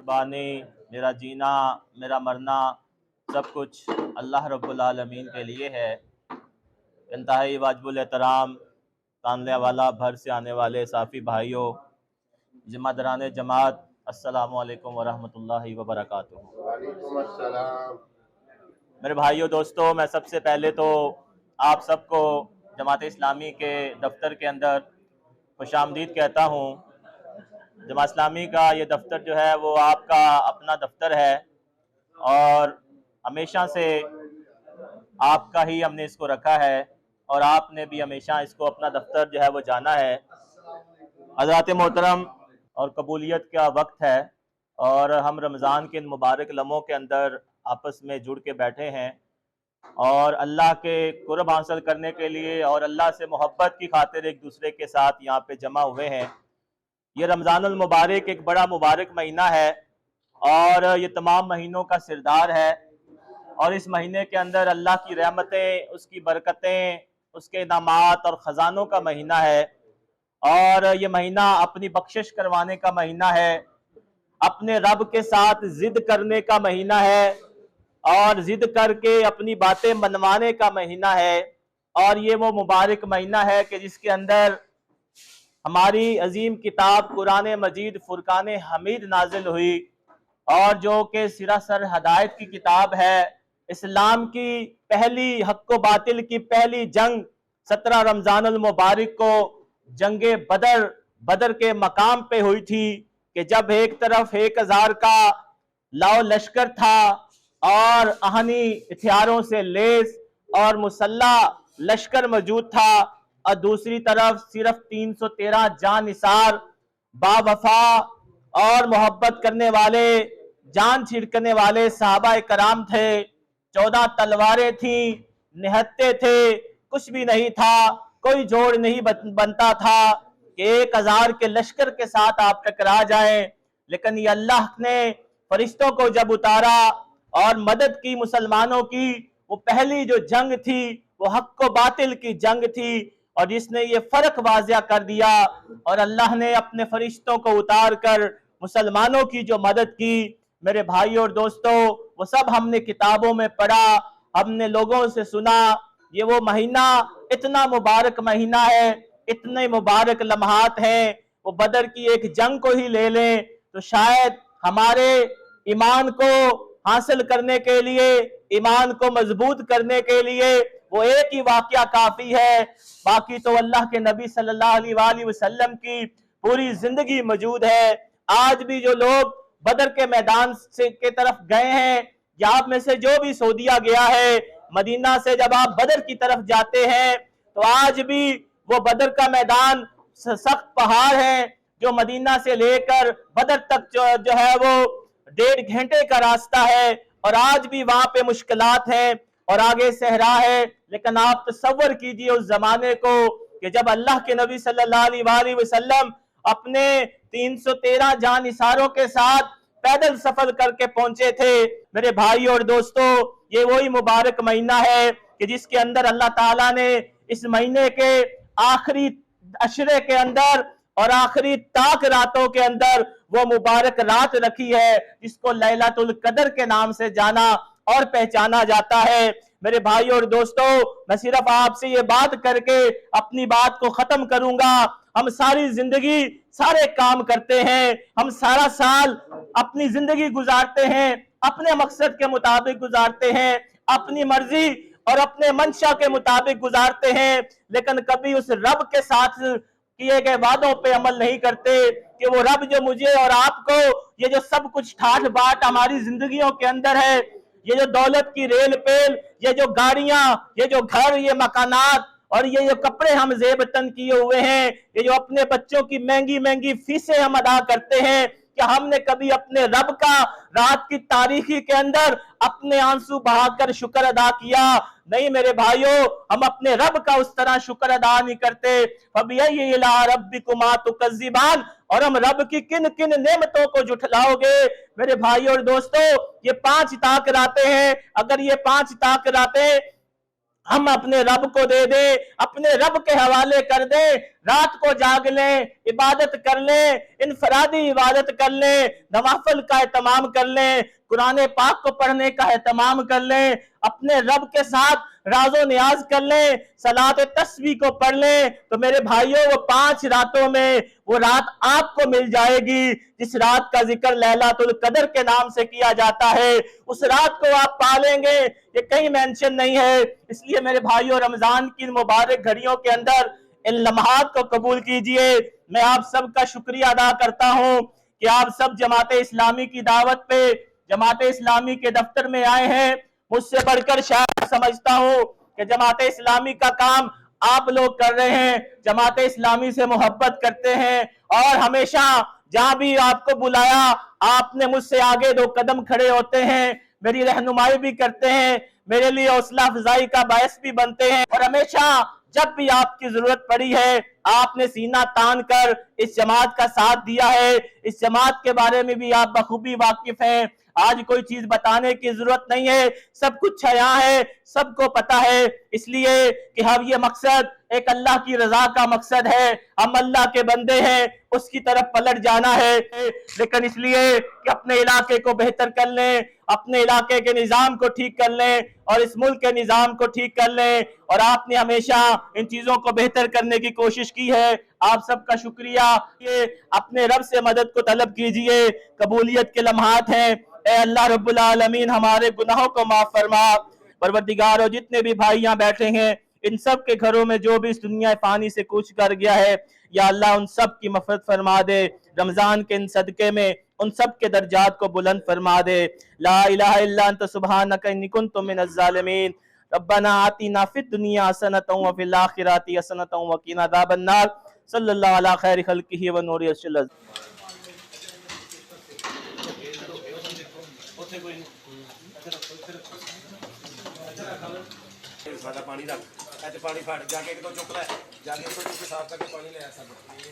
قربانی، میرا جینا، میرا مرنا سب کچھ اللہ رب العالمین کے لیے ہے۔ انتہائی واجب الاحترام تانلے والا بھر سے آنے والے صافی بھائیوں، ذمہ جماعت، السلام علیکم ورحمۃ اللہ وبرکاتہ۔ وعلیکم السلام۔ میرے بھائیوں دوستوں، میں سب سے پہلے تو آپ سب کو جماعت اسلامی کے دفتر کے اندر خوش آمدید کہتا ہوں۔ جماعت اسلامی کا یہ دفتر جو ہے وہ آپ کا اپنا دفتر ہے، اور ہمیشہ سے آپ کا ہی ہم نے اس کو رکھا ہے، اور آپ نے بھی ہمیشہ اس کو اپنا دفتر جو ہے وہ جانا ہے۔ حضرات محترم، اور قبولیت کا وقت ہے، اور ہم رمضان کے ان مبارک لمحوں کے اندر آپس میں جڑ کے بیٹھے ہیں، اور اللہ کے قرب حاصل کرنے کے لیے اور اللہ سے محبت کی خاطر ایک دوسرے کے ساتھ یہاں پہ جمع ہوئے ہیں۔ یہ رمضان المبارک ایک بڑا مبارک مہینہ ہے، اور یہ تمام مہینوں کا سردار ہے، اور اس مہینے کے اندر اللہ کی رحمتیں، اس کی برکتیں، اس کے انعامات اور خزانوں کا مہینہ ہے، اور یہ مہینہ اپنی بخشش کروانے کا مہینہ ہے، اپنے رب کے ساتھ ضد کرنے کا مہینہ ہے، اور ضد کر کے اپنی باتیں منوانے کا مہینہ ہے۔ اور یہ وہ مبارک مہینہ ہے کہ جس کے اندر ہماری عظیم کتاب قرآن مجید فرقان حمید نازل ہوئی، اور جو کہ سراسر ہدایت کی کتاب ہے۔ اسلام کی پہلی حق و باطل کی پہلی جنگ 17 رمضان المبارک کو جنگ بدر کے مقام پہ ہوئی تھی، کہ جب ایک طرف 1000 کا لاؤ لشکر تھا اور آہنی ہتھیاروں سے لیس اور مسلح لشکر موجود تھا، اور دوسری طرف صرف 313 جان نثار با وفا اور محبت کرنے والے، جان چھڑکنے والے صحابہ کرام تھے۔ 14 تلواریں تھیں، نہتے تھے، کچھ بھی نہیں تھا، کوئی جوڑ نہیں بنتا تھا کہ 1000 کے لشکر کے ساتھ آپ ٹکرا جائیں۔ لیکن یہ اللہ نے فرشتوں کو جب اتارا اور مدد کی مسلمانوں کی، وہ پہلی جو جنگ تھی وہ حق و باطل کی جنگ تھی، اور جس نے یہ فرق واضح کر دیا، اور اللہ نے اپنے فرشتوں کو اتار کر مسلمانوں کی جو مدد کی۔ میرے بھائیوں اور دوستوں، وہ سب ہم نے کتابوں میں پڑھا، ہم نے لوگوں سے سنا۔ یہ وہ مہینہ اتنا مبارک مہینہ ہے، اتنے مبارک لمحات ہیں۔ وہ بدر کی ایک جنگ کو ہی لے لیں تو شاید ہمارے ایمان کو حاصل کرنے کے لیے، ایمان کو مضبوط کرنے کے لیے وہ ایک ہی واقعہ کافی ہے۔ باقی تو اللہ کے نبی صلی اللہ علیہ وآلہ وسلم کی پوری زندگی موجود ہے۔ آج بھی جو لوگ بدر کے میدان سے کے طرف گئے ہیں، یا آپ میں سے جو بھی سعودیہ گیا ہے، مدینہ سے جب آپ بدر کی طرف جاتے ہیں تو آج بھی وہ بدر کا میدان سخت پہاڑ ہے، جو مدینہ سے لے کر بدر تک جو ہے وہ 1.5 گھنٹے کا راستہ ہے، اور آج بھی وہاں پہ مشکلات ہیں اور آگے صحرا ہے۔ لیکن آپ تصور کیجئے اس زمانے کو کہ جب اللہ کے نبی صلی اللہ علیہ وآلہ وسلم اپنے 313 جان نثاروں کے ساتھ پیدل سفر کر کے پہنچے تھے۔ میرے بھائی اور دوستو، یہ وہی مبارک مہینہ ہے کہ جس کے اندر اللہ تعالیٰ نے اس مہینے کے آخری عشرے کے اندر اور آخری تاک راتوں کے اندر وہ مبارک رات رکھی ہے، جس کو لیلۃ القدر کے نام سے جانا اور پہچانا جاتا ہے۔ میرے بھائی اور دوستو، میں صرف آپ سے یہ بات کر کے اپنی بات کو ختم کروں گا۔ ہم ساری زندگی سارے کام کرتے ہیں، ہم سارا سال اپنی زندگی گزارتے ہیں، اپنے مقصد کے مطابق گزارتے ہیں، اپنی مرضی اور اپنے منشا کے مطابق گزارتے ہیں، لیکن کبھی اس رب کے ساتھ کیے گئے وعدوں پہ عمل نہیں کرتے کہ وہ رب جو مجھے اور آپ کو یہ جو سب کچھ ٹھاٹھ باٹ ہماری زندگیوں کے اندر ہے، یہ جو دولت کی ریل پیل، یہ جو گاڑیاں، یہ جو گھر، یہ مکانات، اور یہ جو کپڑے ہم زیب تن کیے ہوئے ہیں، یہ جو اپنے بچوں کی مہنگی مہنگی فیسیں ہم ادا کرتے ہیں، کہ ہم نے کبھی اپنے رب کا رات کی تاریکی کے اندر اپنے آنسو بہا کر شکر ادا کیا؟ نہیں میرے بھائیوں، ہم اپنے رب کا اس طرح شکر ادا نہیں کرتے۔ فَبِأَيِّ آلَاءِ رَبِّكُمَا تُكَذِّبَانِ، اور ہم رب کی کن کن نعمتوں کو جھٹلاؤ گے؟ میرے بھائیوں اور دوستو، یہ 5 طاق راتیں ہیں۔ اگر یہ 5 طاق راتیں ہم اپنے رب کو دے دے، اپنے رب کے حوالے کر دے، رات کو جاگ لیں، عبادت کر لیں، انفرادی عبادت کر لیں، نوافل کا اہتمام کر لیں، قرآن پاک کو پڑھنے کا اہتمام کر لیں، اپنے رب کے ساتھ راز و نیاز کر لیں، صلاۃ تسبیح کو پڑھ لیں، تو میرے بھائیوں وہ 5 راتوں میں وہ رات آپ کو مل جائے گی جس رات کا ذکر لیلۃ القدر کے نام سے کیا جاتا ہے، اس رات کو آپ پالیں گے، یہ کہیں مینشن نہیں ہے۔ اس لیے میرے بھائیوں رمضان کی مبارک گھڑیوں کے اندر ان لمحات کو قبول کیجئے۔ میں آپ سب کا شکریہ ادا کرتا ہوں کہ آپ سب جماعت اسلامی کی دعوت پہ جماعت اسلامی کے دفتر میں آئے ہیں۔ مجھ سے بڑھ کر شاید سمجھتا ہوں کہ جماعت اسلامی کا کام آپ لوگ کر رہے ہیں، جماعت اسلامی سے محبت کرتے ہیں، اور ہمیشہ جہاں بھی آپ کو بلایا آپ نے مجھ سے آگے 2 قدم کھڑے ہوتے ہیں، میری رہنمائی بھی کرتے ہیں، میرے لیے حوصلہ افزائی کا باعث بھی بنتے ہیں، اور ہمیشہ جب بھی آپ کی ضرورت پڑی ہے آپ نے سینہ تان کر اس جماعت کا ساتھ دیا ہے۔ اس جماعت کے بارے میں بھی آپ بخوبی واقف ہیں، آج کوئی چیز بتانے کی ضرورت نہیں ہے، سب کچھ یہاں ہے، سب کو پتا ہے، اس لیے کہ ہم یہ مقصد ایک اللہ کی رضا کا مقصد ہے، ہم اللہ کے بندے ہیں، اس کی طرف پلٹ جانا ہے، لیکن اس لیے کہ اپنے علاقے کو بہتر کر لیں، اپنے علاقے کے نظام کو ٹھیک کر لیں، اور اس ملک کے نظام کو ٹھیک کر لیں، اور آپ نے ہمیشہ ان چیزوں کو بہتر کرنے کی کوشش کی ہے۔ آپ سب کا شکریہ۔ یہ اپنے رب سے مدد کو طلب کیجئے، قبولیت کے لمحات ہیں۔ اے اللہ رب العالمین ہمارے گناہوں کو معاف فرما۔ پروردگار، اور جتنے بھی بھائی یہاں بیٹھے ہیں ان سب کے گھروں میں جو بھی اس دنیا فانی سے کوچ کر گیا ہے، یا اللہ ان سب کی مغفرت فرما دے، رمضان کے ان صدقے میں ان سب کے درجات کو بلند فرما دے۔ لا الہ الا انت سبحانک انی کنت من الظالمین۔ ربنا آتنا فی الدنیا حسنۃ وفی الآخرۃ حسنۃ وقنا عذاب النار۔ صلی اللہ علی خیر خلقہ ونور عرشہ العظیم۔ پانی رکھ، پانی پھٹ جا کے ایک دو چک لے، جا کے ایک دو چک صاف کر کے پانی لے آ سب۔